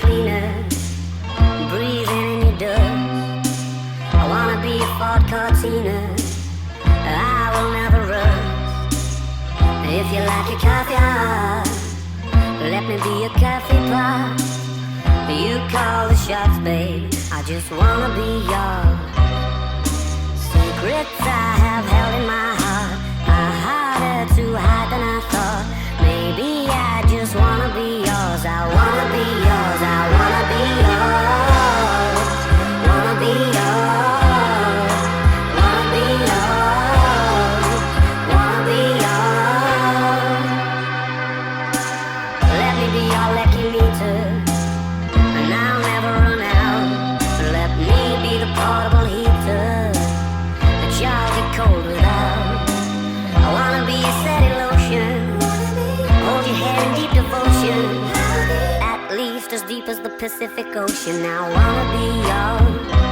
cleaner, breathing in your dust. I wanna be a Ford Cortina, I will never rust. If you like your coffee hot, let me be a coffee pot. You call the shots, babe, I just wanna be yours. Secrets I have held in my heart are harder to hide than I thought. Maybe I just wanna be yours. I wanna be yours. I wanna be yours. Wanna be yours. Wanna be yours. Wanna be yours. Let me be your lucky meter, and I'll never run out. Let me be the portable heater that y'all get cold without. I wanna be a steady lotion, hold your head in deep devotion, at least as deep as the Pacific Ocean. I wanna be yours.